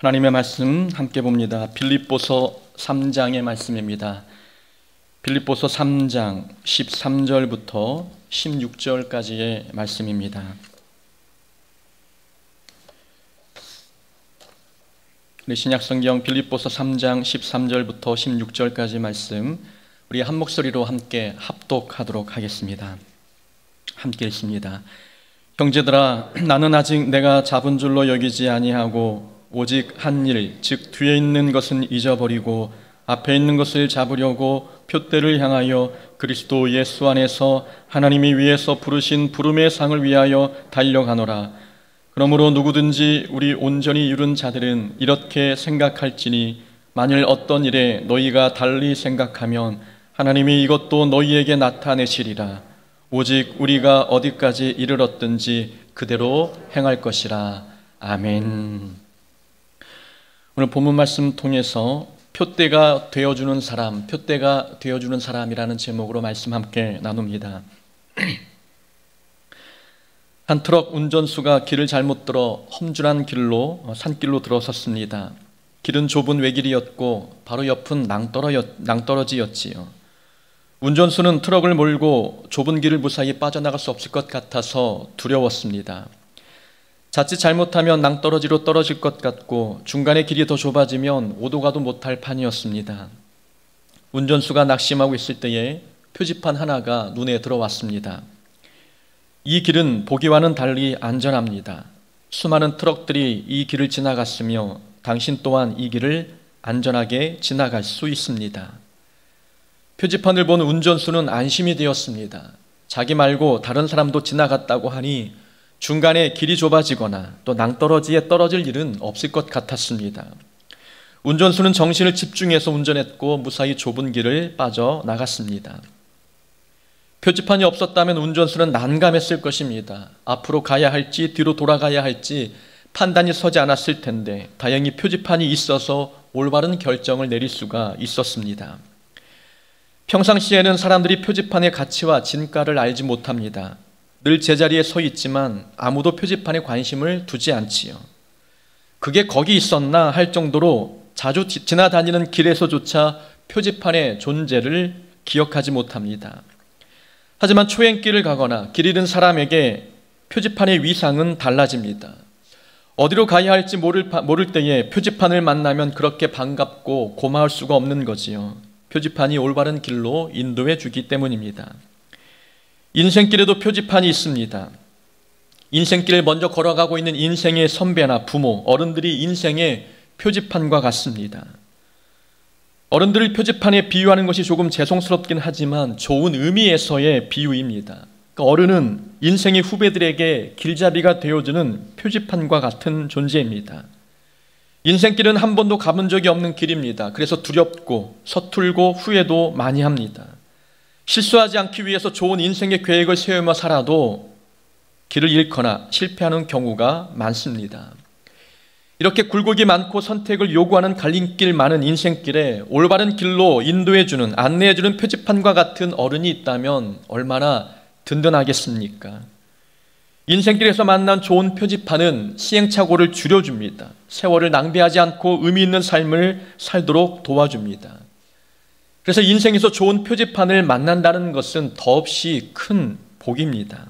하나님의 말씀 함께 봅니다. 빌립보서 3장의 말씀입니다. 빌립보서 3장 13절부터 16절까지의 말씀입니다. 신약성경 빌립보서 3장 13절부터 16절까지 말씀, 우리 한 목소리로 함께 합독하도록 하겠습니다. 함께 읽습니다. 형제들아, 나는 아직 내가 잡은 줄로 여기지 아니하고 오직 한 일, 즉 뒤에 있는 것은 잊어버리고 앞에 있는 것을 잡으려고 표대를 향하여 그리스도 예수 안에서 하나님이 위에서 부르신 부름의 상을 위하여 달려가노라. 그러므로 누구든지 우리 온전히 이룬 자들은 이렇게 생각할지니, 만일 어떤 일에 너희가 달리 생각하면 하나님이 이것도 너희에게 나타내시리라. 오직 우리가 어디까지 이르렀든지 그대로 행할 것이라. 아멘. 오늘 본문 말씀 통해서 표대가 되어주는 사람, 표대가 되어주는 사람이라는 제목으로 말씀 함께 나눕니다. 한 트럭 운전수가 길을 잘못 들어 험준한 길로, 산길로 들어섰습니다. 길은 좁은 외길이었고 바로 옆은 낭떠러지였지요. 운전수는 트럭을 몰고 좁은 길을 무사히 빠져나갈 수 없을 것 같아서 두려웠습니다. 자칫 잘못하면 낭떠러지로 떨어질 것 같고 중간에 길이 더 좁아지면 오도 가도 못할 판이었습니다. 운전수가 낙심하고 있을 때에 표지판 하나가 눈에 들어왔습니다. 이 길은 보기와는 달리 안전합니다. 수많은 트럭들이 이 길을 지나갔으며 당신 또한 이 길을 안전하게 지나갈 수 있습니다. 표지판을 본 운전수는 안심이 되었습니다. 자기 말고 다른 사람도 지나갔다고 하니 중간에 길이 좁아지거나 또 낭떠러지에 떨어질 일은 없을 것 같았습니다. 운전수는 정신을 집중해서 운전했고 무사히 좁은 길을 빠져나갔습니다. 표지판이 없었다면 운전수는 난감했을 것입니다. 앞으로 가야 할지 뒤로 돌아가야 할지 판단이 서지 않았을 텐데 다행히 표지판이 있어서 올바른 결정을 내릴 수가 있었습니다. 평상시에는 사람들이 표지판의 가치와 진가를 알지 못합니다. 늘 제자리에 서 있지만 아무도 표지판에 관심을 두지 않지요. 그게 거기 있었나 할 정도로 자주 지나다니는 길에서조차 표지판의 존재를 기억하지 못합니다. 하지만 초행길을 가거나 길 잃은 사람에게 표지판의 위상은 달라집니다. 어디로 가야 할지 모를 때에 표지판을 만나면 그렇게 반갑고 고마울 수가 없는 거지요. 표지판이 올바른 길로 인도해 주기 때문입니다. 인생길에도 표지판이 있습니다. 인생길을 먼저 걸어가고 있는 인생의 선배나 부모, 어른들이 인생의 표지판과 같습니다. 어른들을 표지판에 비유하는 것이 조금 죄송스럽긴 하지만 좋은 의미에서의 비유입니다. 그러니까 어른은 인생의 후배들에게 길잡이가 되어주는 표지판과 같은 존재입니다. 인생길은 한 번도 가본 적이 없는 길입니다. 그래서 두렵고 서툴고 후회도 많이 합니다. 실수하지 않기 위해서 좋은 인생의 계획을 세우며 살아도 길을 잃거나 실패하는 경우가 많습니다. 이렇게 굴곡이 많고 선택을 요구하는 갈림길 많은 인생길에 올바른 길로 인도해주는, 안내해주는 표지판과 같은 어른이 있다면 얼마나 든든하겠습니까? 인생길에서 만난 좋은 표지판은 시행착오를 줄여줍니다. 세월을 낭비하지 않고 의미 있는 삶을 살도록 도와줍니다. 그래서 인생에서 좋은 표지판을 만난다는 것은 더없이 큰 복입니다.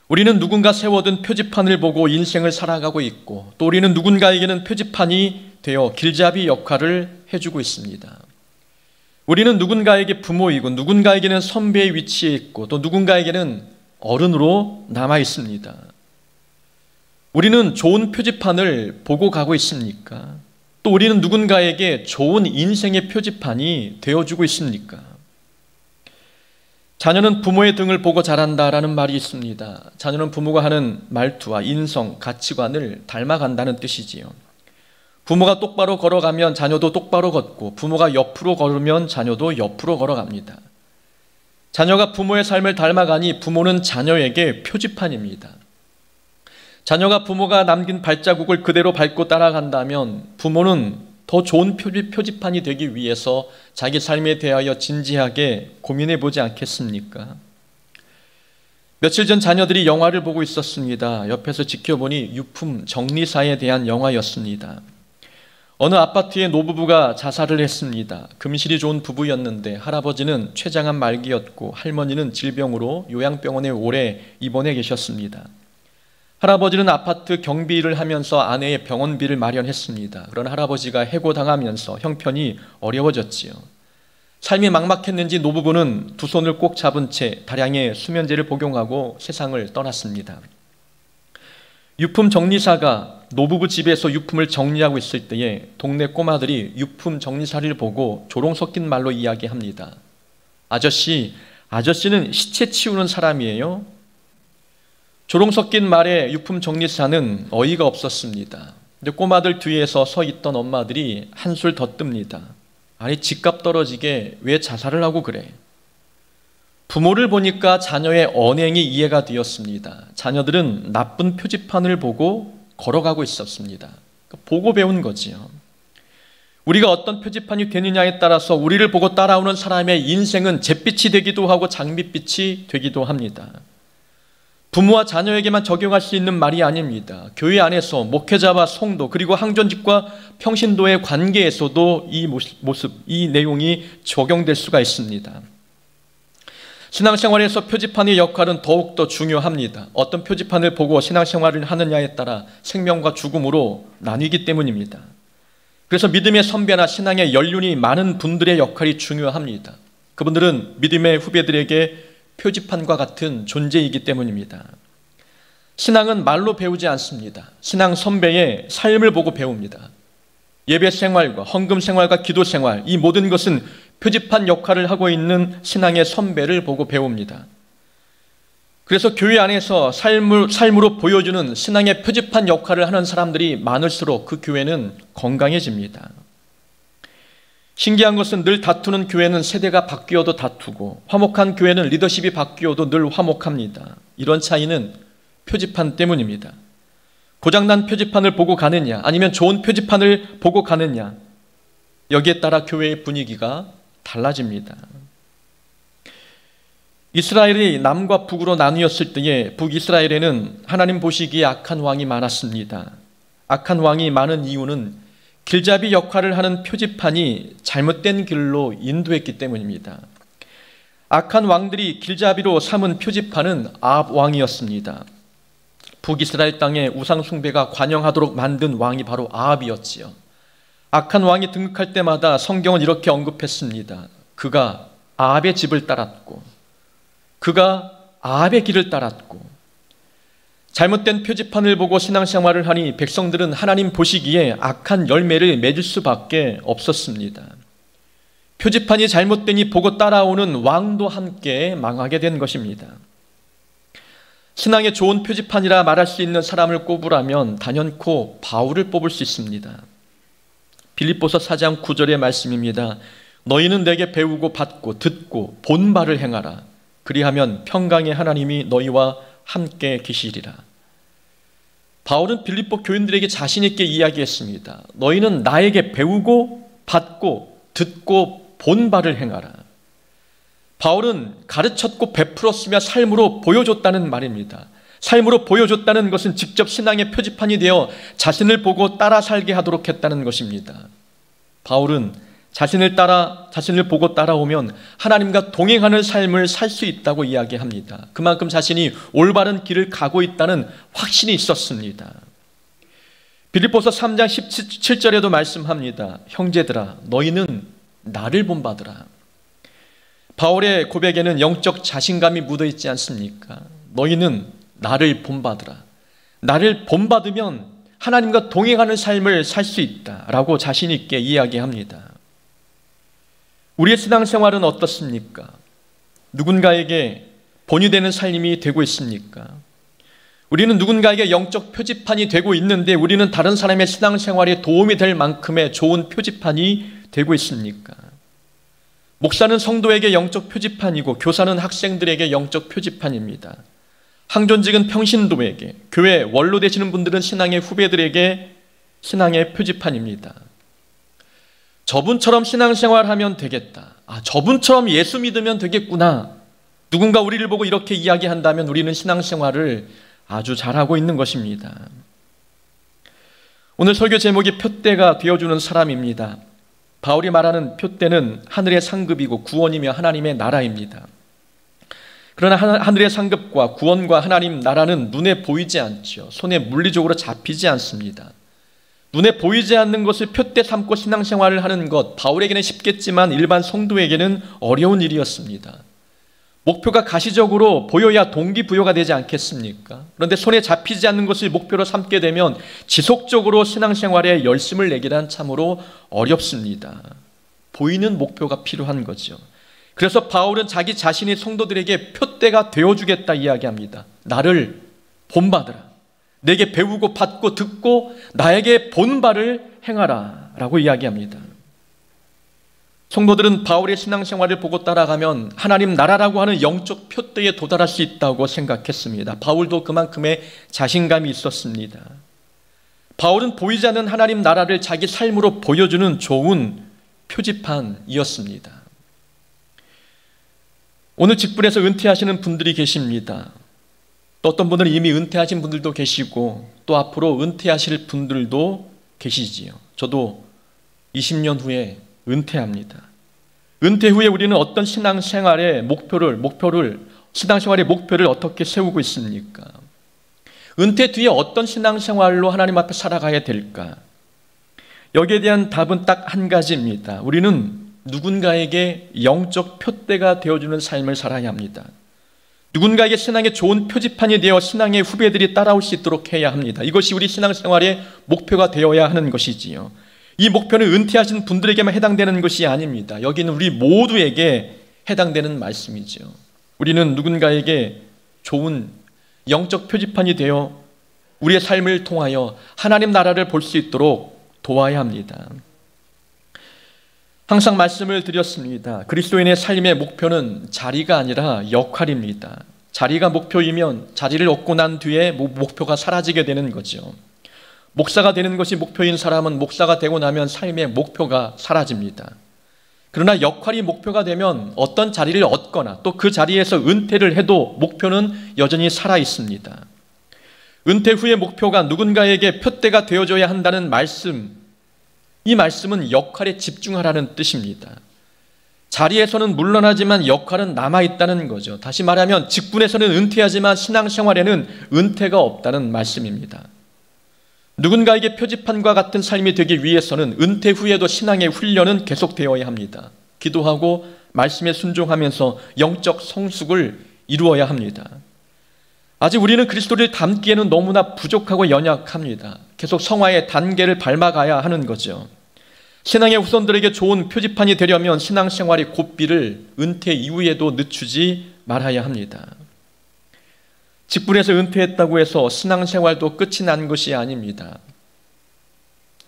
우리는 누군가 세워둔 표지판을 보고 인생을 살아가고 있고, 또 우리는 누군가에게는 표지판이 되어 길잡이 역할을 해주고 있습니다. 우리는 누군가에게 부모이고 누군가에게는 선배의 위치에 있고 또 누군가에게는 어른으로 남아 있습니다. 우리는 좋은 표지판을 보고 가고 있습니까? 또 우리는 누군가에게 좋은 인생의 표지판이 되어주고 있습니까? 자녀는 부모의 등을 보고 자란다라는 말이 있습니다. 자녀는 부모가 하는 말투와 인성, 가치관을 닮아간다는 뜻이지요. 부모가 똑바로 걸어가면 자녀도 똑바로 걷고, 부모가 옆으로 걸으면 자녀도 옆으로 걸어갑니다. 자녀가 부모의 삶을 닮아가니 부모는 자녀에게 표지판입니다. 자녀가 부모가 남긴 발자국을 그대로 밟고 따라간다면 부모는 더 좋은 표지판이 되기 위해서 자기 삶에 대하여 진지하게 고민해 보지 않겠습니까? 며칠 전 자녀들이 영화를 보고 있었습니다. 옆에서 지켜보니 유품 정리사에 대한 영화였습니다. 어느 아파트의 노부부가 자살을 했습니다. 금실이 좋은 부부였는데 할아버지는 췌장암 말기였고 할머니는 질병으로 요양병원에 오래 입원해 계셨습니다. 할아버지는 아파트 경비를 하면서 아내의 병원비를 마련했습니다. 그런 할아버지가 해고당하면서 형편이 어려워졌지요. 삶이 막막했는지 노부부는 두 손을 꼭 잡은 채 다량의 수면제를 복용하고 세상을 떠났습니다. 유품 정리사가 노부부 집에서 유품을 정리하고 있을 때에 동네 꼬마들이 유품 정리사를 보고 조롱 섞인 말로 이야기합니다. 아저씨는 시체 치우는 사람이에요? 조롱 섞인 말에 유품 정리사는 어이가 없었습니다. 근데 꼬마들 뒤에서 서 있던 엄마들이 한술 더 뜹니다. 아니, 집값 떨어지게 왜 자살을 하고 그래? 부모를 보니까 자녀의 언행이 이해가 되었습니다. 자녀들은 나쁜 표지판을 보고 걸어가고 있었습니다. 보고 배운 거지요. 우리가 어떤 표지판이 되느냐에 따라서 우리를 보고 따라오는 사람의 인생은 잿빛이 되기도 하고 장밋빛이 되기도 합니다. 부모와 자녀에게만 적용할 수 있는 말이 아닙니다. 교회 안에서 목회자와 성도 그리고 항존직과 평신도의 관계에서도 이 모습, 이 내용이 적용될 수가 있습니다. 신앙생활에서 표지판의 역할은 더욱더 중요합니다. 어떤 표지판을 보고 신앙생활을 하느냐에 따라 생명과 죽음으로 나뉘기 때문입니다. 그래서 믿음의 선배나 신앙의 연륜이 많은 분들의 역할이 중요합니다. 그분들은 믿음의 후배들에게 표지판과 같은 존재이기 때문입니다. 신앙은 말로 배우지 않습니다. 신앙 선배의 삶을 보고 배웁니다. 예배 생활과 헌금 생활과 기도 생활, 이 모든 것은 표지판 역할을 하고 있는 신앙의 선배를 보고 배웁니다. 그래서 교회 안에서 삶으로 보여주는 신앙의 표지판 역할을 하는 사람들이 많을수록 그 교회는 건강해집니다. 신기한 것은 늘 다투는 교회는 세대가 바뀌어도 다투고 화목한 교회는 리더십이 바뀌어도 늘 화목합니다. 이런 차이는 표지판 때문입니다. 고장난 표지판을 보고 가느냐 아니면 좋은 표지판을 보고 가느냐, 여기에 따라 교회의 분위기가 달라집니다. 이스라엘이 남과 북으로 나뉘었을 때에 북이스라엘에는 하나님 보시기에 악한 왕이 많았습니다. 악한 왕이 많은 이유는 길잡이 역할을 하는 표지판이 잘못된 길로 인도했기 때문입니다. 악한 왕들이 길잡이로 삼은 표지판은 아합 왕이었습니다. 북이스라엘 땅에 우상 숭배가 관영하도록 만든 왕이 바로 아합이었지요. 악한 왕이 등극할 때마다 성경은 이렇게 언급했습니다. 그가 아합의 집을 따랐고 그가 아합의 길을 따랐고. 잘못된 표지판을 보고 신앙생활을 하니 백성들은 하나님 보시기에 악한 열매를 맺을 수밖에 없었습니다. 표지판이 잘못되니 보고 따라오는 왕도 함께 망하게 된 것입니다. 신앙에 좋은 표지판이라 말할 수 있는 사람을 꼽으라면 단연코 바울을 뽑을 수 있습니다. 빌립보서 4장 9절의 말씀입니다. 너희는 내게 배우고 받고 듣고 본 바를 행하라. 그리하면 평강의 하나님이 너희와 함께 계시리라. 바울은 빌립보 교인들에게 자신 있게 이야기했습니다. 너희는 나에게 배우고 받고 듣고 본 바를 행하라. 바울은 가르쳤고 베풀었으며 삶으로 보여줬다는 말입니다. 삶으로 보여줬다는 것은 직접 신앙의 표지판이 되어 자신을 보고 따라 살게 하도록 했다는 것입니다. 바울은 자신을 보고 따라오면 하나님과 동행하는 삶을 살 수 있다고 이야기합니다. 그만큼 자신이 올바른 길을 가고 있다는 확신이 있었습니다. 빌립보서 3장 17절에도 말씀합니다. 형제들아, 너희는 나를 본받으라. 바울의 고백에는 영적 자신감이 묻어 있지 않습니까? 너희는 나를 본받으라. 나를 본받으면 하나님과 동행하는 삶을 살 수 있다라고 자신 있게 이야기합니다. 우리의 신앙생활은 어떻습니까? 누군가에게 본이 되는 삶이 되고 있습니까? 우리는 누군가에게 영적 표지판이 되고 있는데 우리는 다른 사람의 신앙생활에 도움이 될 만큼의 좋은 표지판이 되고 있습니까? 목사는 성도에게 영적 표지판이고 교사는 학생들에게 영적 표지판입니다. 항존직은 평신도에게, 교회 원로 되시는 분들은 신앙의 후배들에게 신앙의 표지판입니다. 저분처럼 신앙생활하면 되겠다. 저분처럼 예수 믿으면 되겠구나. 누군가 우리를 보고 이렇게 이야기한다면 우리는 신앙생활을 아주 잘하고 있는 것입니다. 오늘 설교 제목이 표대가 되어주는 사람입니다. 바울이 말하는 표대는 하늘의 상급이고 구원이며 하나님의 나라입니다. 그러나 하늘의 상급과 구원과 하나님 나라는 눈에 보이지 않죠. 손에 물리적으로 잡히지 않습니다. 눈에 보이지 않는 것을 표대 삼고 신앙생활을 하는 것, 바울에게는 쉽겠지만 일반 성도에게는 어려운 일이었습니다. 목표가 가시적으로 보여야 동기부여가 되지 않겠습니까? 그런데 손에 잡히지 않는 것을 목표로 삼게 되면 지속적으로 신앙생활에 열심을 내기란 참으로 어렵습니다. 보이는 목표가 필요한 거죠. 그래서 바울은 자기 자신이 성도들에게 표대가 되어주겠다 이야기합니다. 나를 본받으라. 내게 배우고 받고 듣고 나에게 본 바를 행하라 라고 이야기합니다. 성도들은 바울의 신앙생활을 보고 따라가면 하나님 나라라고 하는 영적 표대에 도달할 수 있다고 생각했습니다. 바울도 그만큼의 자신감이 있었습니다. 바울은 보이지 않는 하나님 나라를 자기 삶으로 보여주는 좋은 표지판이었습니다. 오늘 직분에서 은퇴하시는 분들이 계십니다. 또 어떤 분들은 이미 은퇴하신 분들도 계시고 또 앞으로 은퇴하실 분들도 계시지요. 저도 20년 후에 은퇴합니다. 은퇴 후에 우리는 어떤 신앙생활의 목표를 어떻게 세우고 있습니까? 은퇴 뒤에 어떤 신앙생활로 하나님 앞에 살아가야 될까? 여기에 대한 답은 딱 한 가지입니다. 우리는 누군가에게 영적 표대가 되어주는 삶을 살아야 합니다. 누군가에게 신앙의 좋은 표지판이 되어 신앙의 후배들이 따라올 수 있도록 해야 합니다. 이것이 우리 신앙생활의 목표가 되어야 하는 것이지요. 이 목표는 은퇴하신 분들에게만 해당되는 것이 아닙니다. 여기는 우리 모두에게 해당되는 말씀이죠. 우리는 누군가에게 좋은 영적 표지판이 되어 우리의 삶을 통하여 하나님 나라를 볼 수 있도록 도와야 합니다. 항상 말씀을 드렸습니다. 그리스도인의 삶의 목표는 자리가 아니라 역할입니다. 자리가 목표이면 자리를 얻고 난 뒤에 목표가 사라지게 되는 거죠. 목사가 되는 것이 목표인 사람은 목사가 되고 나면 삶의 목표가 사라집니다. 그러나 역할이 목표가 되면 어떤 자리를 얻거나 또 그 자리에서 은퇴를 해도 목표는 여전히 살아 있습니다. 은퇴 후의 목표가 누군가에게 표대가 되어줘야 한다는 말씀, 이 말씀은 역할에 집중하라는 뜻입니다. 자리에서는 물러나지만 역할은 남아있다는 거죠. 다시 말하면 직분에서는 은퇴하지만 신앙생활에는 은퇴가 없다는 말씀입니다. 누군가에게 표지판과 같은 삶이 되기 위해서는 은퇴 후에도 신앙의 훈련은 계속되어야 합니다. 기도하고 말씀에 순종하면서 영적 성숙을 이루어야 합니다. 아직 우리는 그리스도를 닮기에는 너무나 부족하고 연약합니다. 계속 성화의 단계를 밟아가야 하는 거죠. 신앙의 후손들에게 좋은 표지판이 되려면 신앙생활의 고삐를 은퇴 이후에도 늦추지 말아야 합니다. 직분에서 은퇴했다고 해서 신앙생활도 끝이 난 것이 아닙니다.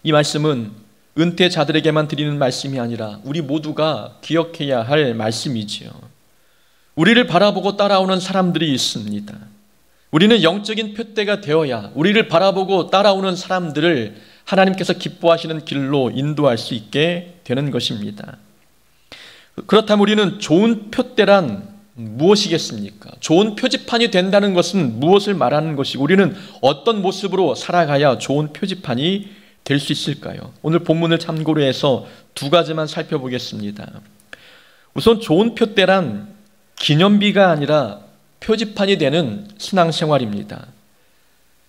이 말씀은 은퇴자들에게만 드리는 말씀이 아니라 우리 모두가 기억해야 할 말씀이지요. 우리를 바라보고 따라오는 사람들이 있습니다. 우리는 영적인 표대가 되어야 우리를 바라보고 따라오는 사람들을 하나님께서 기뻐하시는 길로 인도할 수 있게 되는 것입니다. 그렇다면 우리는 좋은 표대란 무엇이겠습니까? 좋은 표지판이 된다는 것은 무엇을 말하는 것이고 우리는 어떤 모습으로 살아가야 좋은 표지판이 될 수 있을까요? 오늘 본문을 참고로 해서 두 가지만 살펴보겠습니다. 우선 좋은 표대란 기념비가 아니라 표지판이 되는 신앙생활입니다.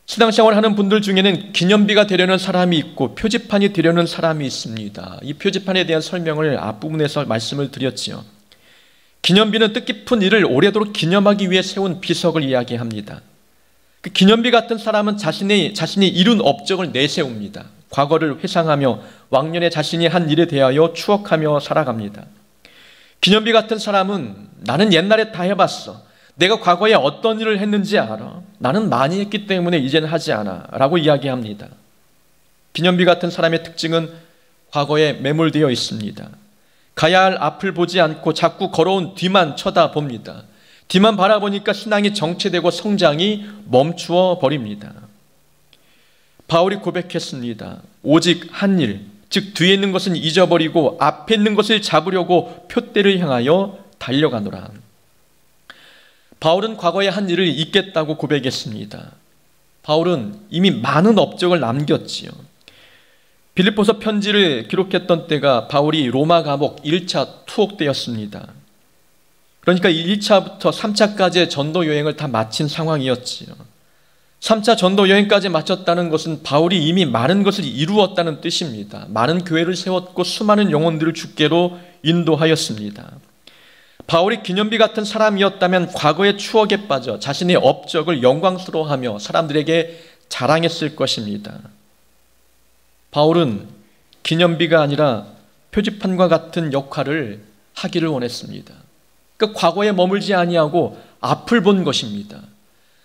신앙생활하는 분들 중에는 기념비가 되려는 사람이 있고 표지판이 되려는 사람이 있습니다. 이 표지판에 대한 설명을 앞부분에서 말씀을 드렸지요. 기념비는 뜻깊은 일을 오래도록 기념하기 위해 세운 비석을 이야기합니다. 그 기념비 같은 사람은 자신이 이룬 업적을 내세웁니다. 과거를 회상하며 왕년에 자신이 한 일에 대하여 추억하며 살아갑니다. 기념비 같은 사람은 나는 옛날에 다 해봤어. 내가 과거에 어떤 일을 했는지 알아. 나는 많이 했기 때문에 이제는 하지 않아 라고 이야기합니다. 기념비 같은 사람의 특징은 과거에 매몰되어 있습니다. 가야 할 앞을 보지 않고 자꾸 걸어온 뒤만 쳐다봅니다. 뒤만 바라보니까 신앙이 정체되고 성장이 멈추어 버립니다. 바울이 고백했습니다. 오직 한 일, 즉 뒤에 있는 것은 잊어버리고 앞에 있는 것을 잡으려고 표대를 향하여 달려가노라. 바울은 과거에 한 일을 잊겠다고 고백했습니다. 바울은 이미 많은 업적을 남겼지요. 빌립보서 편지를 기록했던 때가 바울이 로마 감옥 1차 투옥 때였습니다. 그러니까 1차부터 3차까지의 전도 여행을 다 마친 상황이었지요. 3차 전도 여행까지 마쳤다는 것은 바울이 이미 많은 것을 이루었다는 뜻입니다. 많은 교회를 세웠고 수많은 영혼들을 주께로 인도하였습니다. 바울이 기념비 같은 사람이었다면 과거의 추억에 빠져 자신의 업적을 영광스러워하며 사람들에게 자랑했을 것입니다. 바울은 기념비가 아니라 표지판과 같은 역할을 하기를 원했습니다. 그러니까 과거에 머물지 아니하고 앞을 본 것입니다.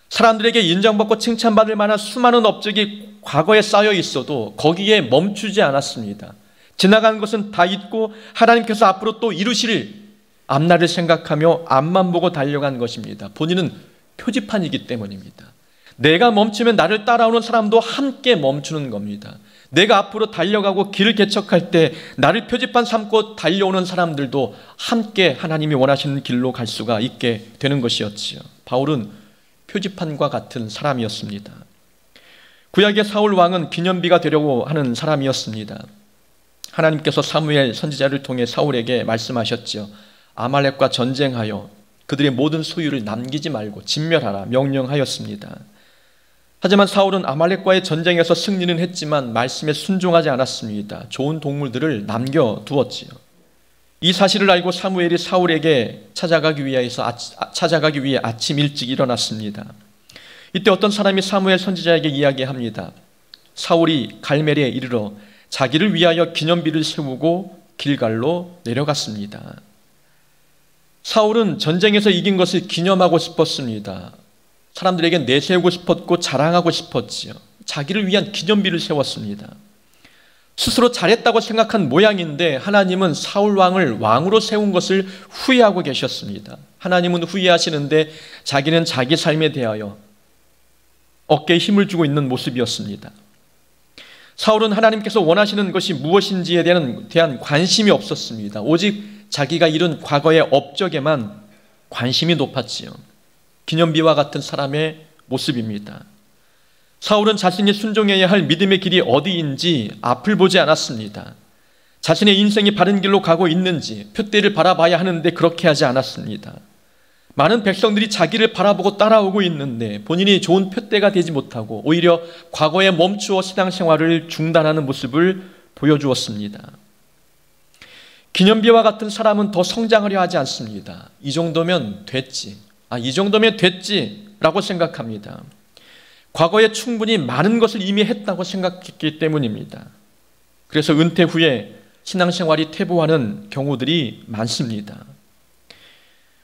사람들에게 인정받고 칭찬받을 만한 수많은 업적이 과거에 쌓여 있어도 거기에 멈추지 않았습니다. 지나간 것은 다 잊고 하나님께서 앞으로 또 이루실 앞날을 생각하며 앞만 보고 달려간 것입니다. 본인은 표지판이기 때문입니다. 내가 멈추면 나를 따라오는 사람도 함께 멈추는 겁니다. 내가 앞으로 달려가고 길을 개척할 때 나를 표지판 삼고 달려오는 사람들도 함께 하나님이 원하시는 길로 갈 수가 있게 되는 것이었지요. 바울은 표지판과 같은 사람이었습니다. 구약의 사울 왕은 기념비가 되려고 하는 사람이었습니다. 하나님께서 사무엘 선지자를 통해 사울에게 말씀하셨지요. 아말렉과 전쟁하여 그들의 모든 소유를 남기지 말고 진멸하라 명령하였습니다. 하지만 사울은 아말렉과의 전쟁에서 승리는 했지만 말씀에 순종하지 않았습니다. 좋은 동물들을 남겨두었지요. 이 사실을 알고 사무엘이 사울에게 찾아가기 위해 아침 일찍 일어났습니다. 이때 어떤 사람이 사무엘 선지자에게 이야기합니다. 사울이 갈멜에 이르러 자기를 위하여 기념비를 세우고 길갈로 내려갔습니다. 사울은 전쟁에서 이긴 것을 기념하고 싶었습니다. 사람들에게 내세우고 싶었고 자랑하고 싶었지요. 자기를 위한 기념비를 세웠습니다. 스스로 잘했다고 생각한 모양인데 하나님은 사울 왕을 왕으로 세운 것을 후회하고 계셨습니다. 하나님은 후회하시는데 자기는 자기 삶에 대하여 어깨에 힘을 주고 있는 모습이었습니다. 사울은 하나님께서 원하시는 것이 무엇인지에 대한 관심이 없었습니다. 오직 자기가 이룬 과거의 업적에만 관심이 높았지요. 기념비와 같은 사람의 모습입니다. 사울은 자신이 순종해야 할 믿음의 길이 어디인지 앞을 보지 않았습니다. 자신의 인생이 바른 길로 가고 있는지 표대를 바라봐야 하는데 그렇게 하지 않았습니다. 많은 백성들이 자기를 바라보고 따라오고 있는데 본인이 좋은 표대가 되지 못하고 오히려 과거에 멈추어 신앙생활을 중단하는 모습을 보여주었습니다. 기념비와 같은 사람은 더 성장하려 하지 않습니다. 이 정도면 됐지. 이 정도면 됐지라고 생각합니다. 과거에 충분히 많은 것을 이미 했다고 생각했기 때문입니다. 그래서 은퇴 후에 신앙생활이 퇴보하는 경우들이 많습니다.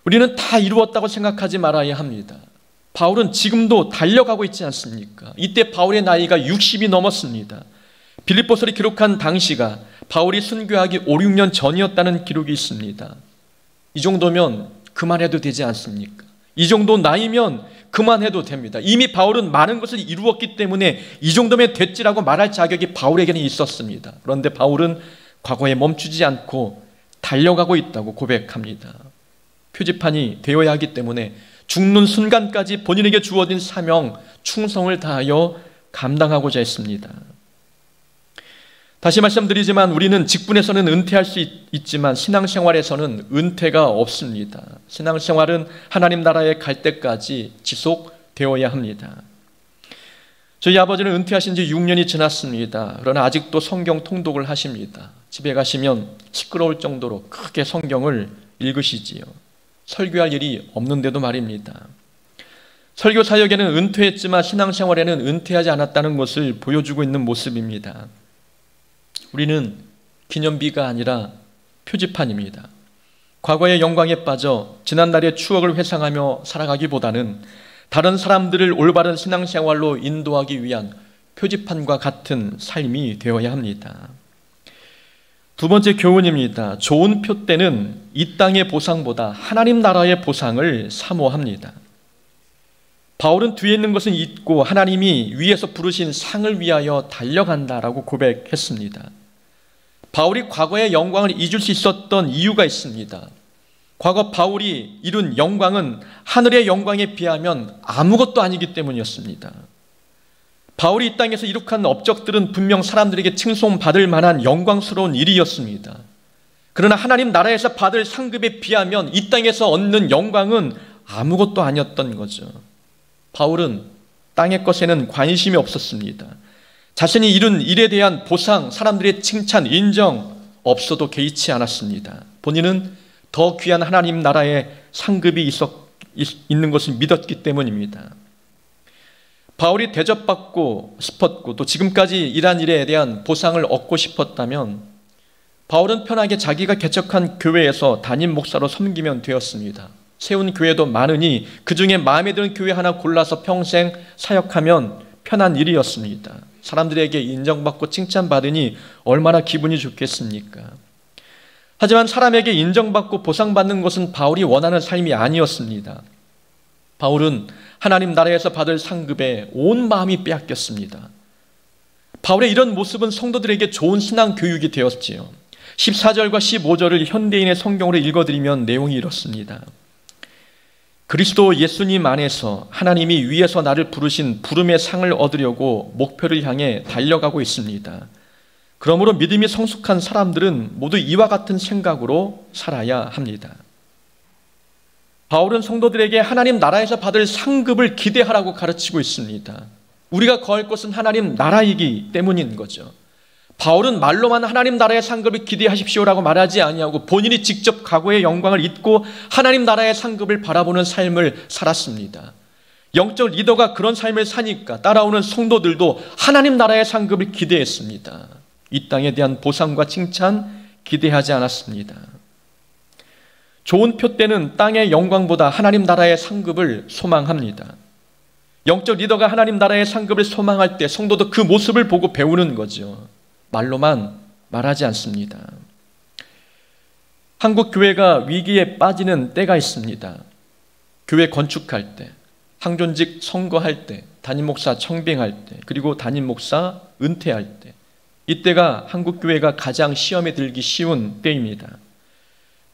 우리는 다 이루었다고 생각하지 말아야 합니다. 바울은 지금도 달려가고 있지 않습니까? 이때 바울의 나이가 60이 넘었습니다. 빌립보서를 기록한 당시가 바울이 순교하기 5, 6년 전이었다는 기록이 있습니다. 이 정도면 그만해도 되지 않습니까? 이 정도 나이면 그만해도 됩니다. 이미 바울은 많은 것을 이루었기 때문에 이 정도면 됐지라고 말할 자격이 바울에게는 있었습니다. 그런데 바울은 과거에 멈추지 않고 달려가고 있다고 고백합니다. 표지판이 되어야 하기 때문에 죽는 순간까지 본인에게 주어진 사명, 충성을 다하여 감당하고자 했습니다. 다시 말씀드리지만 우리는 직분에서는 은퇴할 수 있지만 신앙생활에서는 은퇴가 없습니다. 신앙생활은 하나님 나라에 갈 때까지 지속되어야 합니다. 저희 아버지는 은퇴하신 지 6년이 지났습니다. 그러나 아직도 성경 통독을 하십니다. 집에 가시면 시끄러울 정도로 크게 성경을 읽으시지요. 설교할 일이 없는데도 말입니다. 설교 사역에는 은퇴했지만 신앙생활에는 은퇴하지 않았다는 것을 보여주고 있는 모습입니다. 우리는 기념비가 아니라 표지판입니다. 과거의 영광에 빠져 지난날의 추억을 회상하며 살아가기보다는 다른 사람들을 올바른 신앙생활로 인도하기 위한 표지판과 같은 삶이 되어야 합니다. 두 번째 교훈입니다. 좋은 표대는 이 땅의 보상보다 하나님 나라의 보상을 사모합니다. 바울은 뒤에 있는 것은 잊고 하나님이 위에서 부르신 상을 위하여 달려간다라고 고백했습니다. 바울이 과거의 영광을 잊을 수 있었던 이유가 있습니다. 과거 바울이 이룬 영광은 하늘의 영광에 비하면 아무것도 아니기 때문이었습니다. 바울이 이 땅에서 이룩한 업적들은 분명 사람들에게 칭송받을 만한 영광스러운 일이었습니다. 그러나 하나님 나라에서 받을 상급에 비하면 이 땅에서 얻는 영광은 아무것도 아니었던 거죠. 바울은 땅의 것에는 관심이 없었습니다. 자신이 이룬 일에 대한 보상, 사람들의 칭찬, 인정 없어도 개의치 않았습니다. 본인은 더 귀한 하나님 나라의 상급이 있는 것을 믿었기 때문입니다. 바울이 대접받고 싶었고 또 지금까지 일한 일에 대한 보상을 얻고 싶었다면 바울은 편하게 자기가 개척한 교회에서 담임 목사로 섬기면 되었습니다. 세운 교회도 많으니 그 중에 마음에 드는 교회 하나 골라서 평생 사역하면 편한 일이었습니다. 사람들에게 인정받고 칭찬받으니 얼마나 기분이 좋겠습니까? 하지만 사람에게 인정받고 보상받는 것은 바울이 원하는 삶이 아니었습니다. 바울은 하나님 나라에서 받을 상급에 온 마음이 빼앗겼습니다. 바울의 이런 모습은 성도들에게 좋은 신앙 교육이 되었지요. 14절과 15절을 현대인의 성경으로 읽어드리면 내용이 이렇습니다. 그리스도 예수님 안에서 하나님이 위에서 나를 부르신 부름의 상을 얻으려고 목표를 향해 달려가고 있습니다. 그러므로 믿음이 성숙한 사람들은 모두 이와 같은 생각으로 살아야 합니다. 바울은 성도들에게 하나님 나라에서 받을 상급을 기대하라고 가르치고 있습니다. 우리가 거할 것은 하나님 나라이기 때문인 거죠. 바울은 말로만 하나님 나라의 상급을 기대하십시오라고 말하지 아니하고 본인이 직접 과거의 영광을 잊고 하나님 나라의 상급을 바라보는 삶을 살았습니다. 영적 리더가 그런 삶을 사니까 따라오는 성도들도 하나님 나라의 상급을 기대했습니다. 이 땅에 대한 보상과 칭찬 기대하지 않았습니다. 좋은 표대는 땅의 영광보다 하나님 나라의 상급을 소망합니다. 영적 리더가 하나님 나라의 상급을 소망할 때 성도도 그 모습을 보고 배우는 거죠. 말로만 말하지 않습니다. 한국 교회가 위기에 빠지는 때가 있습니다. 교회 건축할 때, 항존직 선거할 때, 담임 목사 청빙할 때, 그리고 담임 목사 은퇴할 때, 이때가 한국 교회가 가장 시험에 들기 쉬운 때입니다.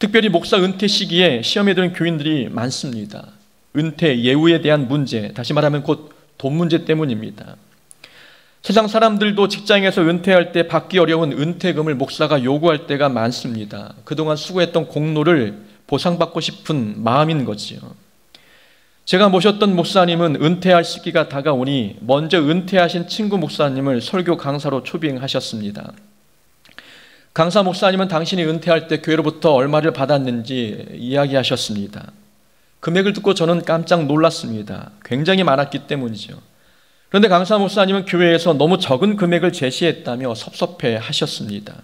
특별히 목사 은퇴 시기에 시험에 드는 교인들이 많습니다. 은퇴 예우에 대한 문제, 다시 말하면 곧 돈 문제 때문입니다. 세상 사람들도 직장에서 은퇴할 때 받기 어려운 은퇴금을 목사가 요구할 때가 많습니다. 그동안 수고했던 공로를 보상받고 싶은 마음인 거지요. 제가 모셨던 목사님은 은퇴할 시기가 다가오니 먼저 은퇴하신 친구 목사님을 설교 강사로 초빙하셨습니다. 강사 목사님은 당신이 은퇴할 때 교회로부터 얼마를 받았는지 이야기하셨습니다. 금액을 듣고 저는 깜짝 놀랐습니다. 굉장히 많았기 때문이죠. 그런데 강사 목사님은 교회에서 너무 적은 금액을 제시했다며 섭섭해 하셨습니다.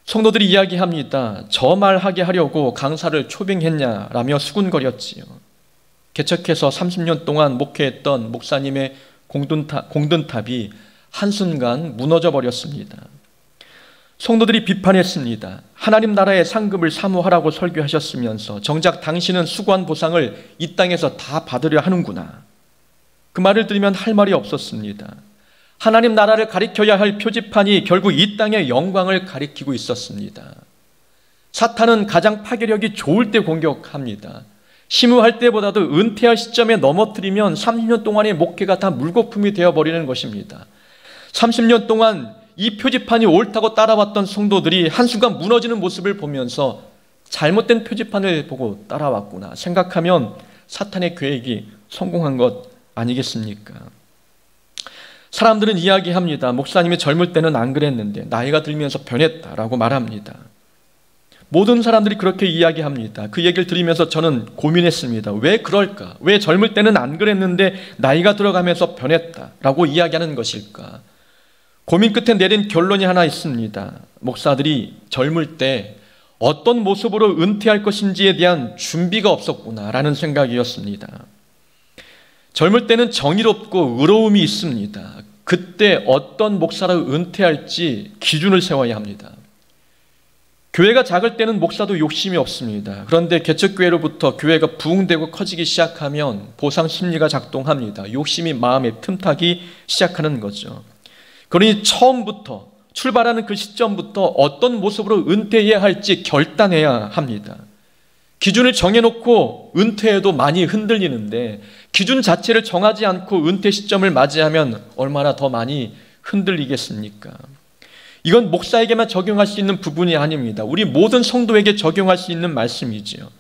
성도들이 이야기합니다. 저 말하게 하려고 강사를 초빙했냐라며 수군거렸지요. 개척해서 30년 동안 목회했던 목사님의 공든탑이 한순간 무너져 버렸습니다. 성도들이 비판했습니다. 하나님 나라의 상급을 사모하라고 설교하셨으면서 정작 당신은 수고한 보상을 이 땅에서 다 받으려 하는구나. 그 말을 들으면 할 말이 없었습니다. 하나님 나라를 가리켜야 할 표지판이 결국 이 땅의 영광을 가리키고 있었습니다. 사탄은 가장 파괴력이 좋을 때 공격합니다. 심우할 때보다도 은퇴할 시점에 넘어뜨리면 30년 동안의 목회가 다 물거품이 되어버리는 것입니다. 30년 동안 이 표지판이 옳다고 따라왔던 성도들이 한순간 무너지는 모습을 보면서 잘못된 표지판을 보고 따라왔구나 생각하면 사탄의 계획이 성공한 것 아니겠습니까? 사람들은 이야기합니다. 목사님이 젊을 때는 안 그랬는데 나이가 들면서 변했다라고 말합니다. 모든 사람들이 그렇게 이야기합니다. 그 얘기를 들으면서 저는 고민했습니다. 왜 그럴까? 왜 젊을 때는 안 그랬는데 나이가 들어가면서 변했다라고 이야기하는 것일까? 고민 끝에 내린 결론이 하나 있습니다. 목사들이 젊을 때 어떤 모습으로 은퇴할 것인지에 대한 준비가 없었구나라는 생각이었습니다. 젊을 때는 정의롭고 의로움이 있습니다. 그때 어떤 목사로 은퇴할지 기준을 세워야 합니다. 교회가 작을 때는 목사도 욕심이 없습니다. 그런데 개척교회로부터 교회가 부흥되고 커지기 시작하면 보상 심리가 작동합니다. 욕심이 마음에 틈타기 시작하는 거죠. 그러니 처음부터 출발하는 그 시점부터 어떤 모습으로 은퇴해야 할지 결단해야 합니다. 기준을 정해놓고 은퇴해도 많이 흔들리는데 기준 자체를 정하지 않고 은퇴 시점을 맞이하면 얼마나 더 많이 흔들리겠습니까? 이건 목사에게만 적용할 수 있는 부분이 아닙니다. 우리 모든 성도에게 적용할 수 있는 말씀이지요.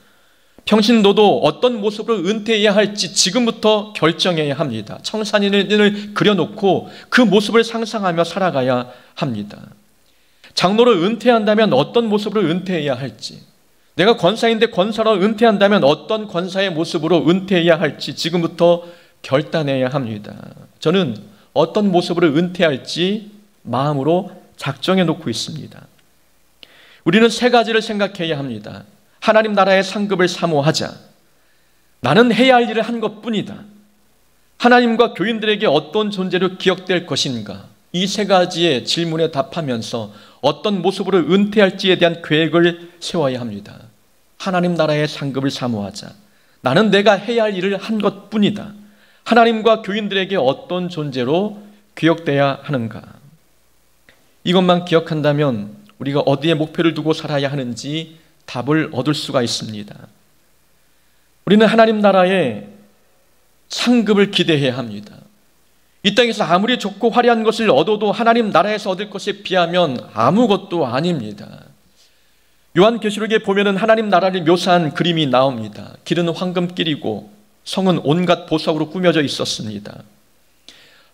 평신도도 어떤 모습으로 은퇴해야 할지 지금부터 결정해야 합니다. 청산인을 그려놓고 그 모습을 상상하며 살아가야 합니다. 장로를 은퇴한다면 어떤 모습으로 은퇴해야 할지, 내가 권사인데 권사로 은퇴한다면 어떤 권사의 모습으로 은퇴해야 할지 지금부터 결단해야 합니다. 저는 어떤 모습으로 은퇴할지 마음으로 작정해 놓고 있습니다. 우리는 세 가지를 생각해야 합니다. 하나님 나라의 상급을 사모하자. 나는 해야 할 일을 한 것뿐이다. 하나님과 교인들에게 어떤 존재로 기억될 것인가? 이 세 가지의 질문에 답하면서 어떤 모습으로 은퇴할지에 대한 계획을 세워야 합니다. 하나님 나라의 상급을 사모하자. 나는 내가 해야 할 일을 한 것뿐이다. 하나님과 교인들에게 어떤 존재로 기억돼야 하는가? 이것만 기억한다면 우리가 어디에 목표를 두고 살아야 하는지 답을 얻을 수가 있습니다. 우리는 하나님 나라의 상급을 기대해야 합니다. 이 땅에서 아무리 좋고 화려한 것을 얻어도 하나님 나라에서 얻을 것에 비하면 아무것도 아닙니다. 요한계시록에 보면은 하나님 나라를 묘사한 그림이 나옵니다. 길은 황금길이고 성은 온갖 보석으로 꾸며져 있었습니다.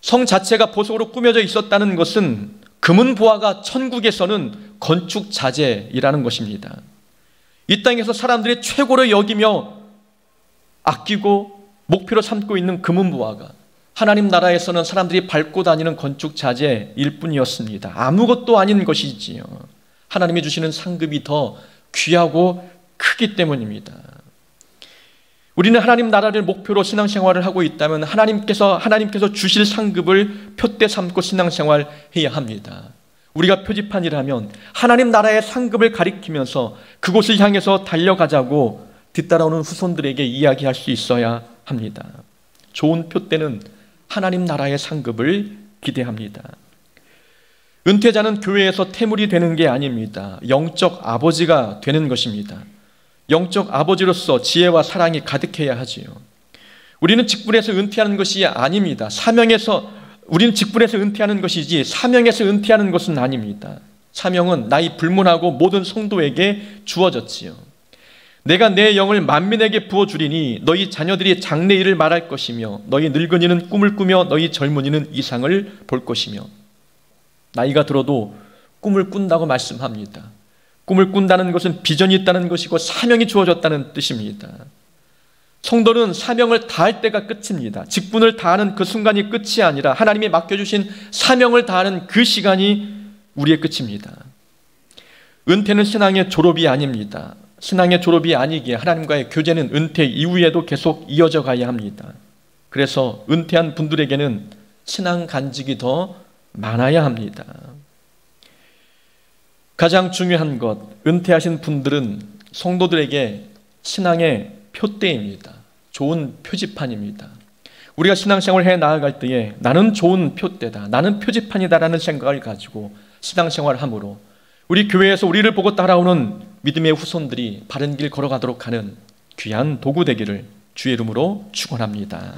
성 자체가 보석으로 꾸며져 있었다는 것은 금은 보화가 천국에서는 건축 자재이라는 것입니다. 이 땅에서 사람들이 최고로 여기며 아끼고 목표로 삼고 있는 금은 보화가 하나님 나라에서는 사람들이 밟고 다니는 건축 자재일 뿐이었습니다. 아무것도 아닌 것이지요. 하나님이 주시는 상급이 더 귀하고 크기 때문입니다. 우리는 하나님 나라를 목표로 신앙생활을 하고 있다면 하나님께서 주실 상급을 표대 삼고 신앙생활해야 합니다. 우리가 표지판이라면 하나님 나라의 상급을 가리키면서 그곳을 향해서 달려가자고 뒤따라오는 후손들에게 이야기할 수 있어야 합니다. 좋은 표대는 하나님 나라의 상급을 기대합니다. 은퇴자는 교회에서 태물이 되는 게 아닙니다. 영적 아버지가 되는 것입니다. 영적 아버지로서 지혜와 사랑이 가득해야 하지요. 우리는 직분에서 은퇴하는 것이 아닙니다. 우리는 직분에서 은퇴하는 것이지 사명에서 은퇴하는 것은 아닙니다. 사명은 나이 불문하고 모든 성도에게 주어졌지요. 내가 내 영을 만민에게 부어주리니 너희 자녀들이 장래일을 말할 것이며 너희 늙은이는 꿈을 꾸며 너희 젊은이는 이상을 볼 것이며. 나이가 들어도 꿈을 꾼다고 말씀합니다. 꿈을 꾼다는 것은 비전이 있다는 것이고 사명이 주어졌다는 뜻입니다. 성도는 사명을 다할 때가 끝입니다. 직분을 다하는 그 순간이 끝이 아니라 하나님이 맡겨주신 사명을 다하는 그 시간이 우리의 끝입니다. 은퇴는 신앙의 졸업이 아닙니다. 신앙의 졸업이 아니기에 하나님과의 교제는 은퇴 이후에도 계속 이어져 가야 합니다. 그래서 은퇴한 분들에게는 신앙 간직이 더 많아야 합니다. 가장 중요한 것, 은퇴하신 분들은 성도들에게 신앙의 표대입니다. 좋은 표지판입니다. 우리가 신앙생활을 해 나아갈 때에 나는 좋은 표대다, 나는 표지판이다라는 생각을 가지고 신앙생활을 함으로 우리 교회에서 우리를 보고 따라오는 믿음의 후손들이 바른 길 걸어가도록 하는 귀한 도구 되기를 주의 이름으로 축원합니다.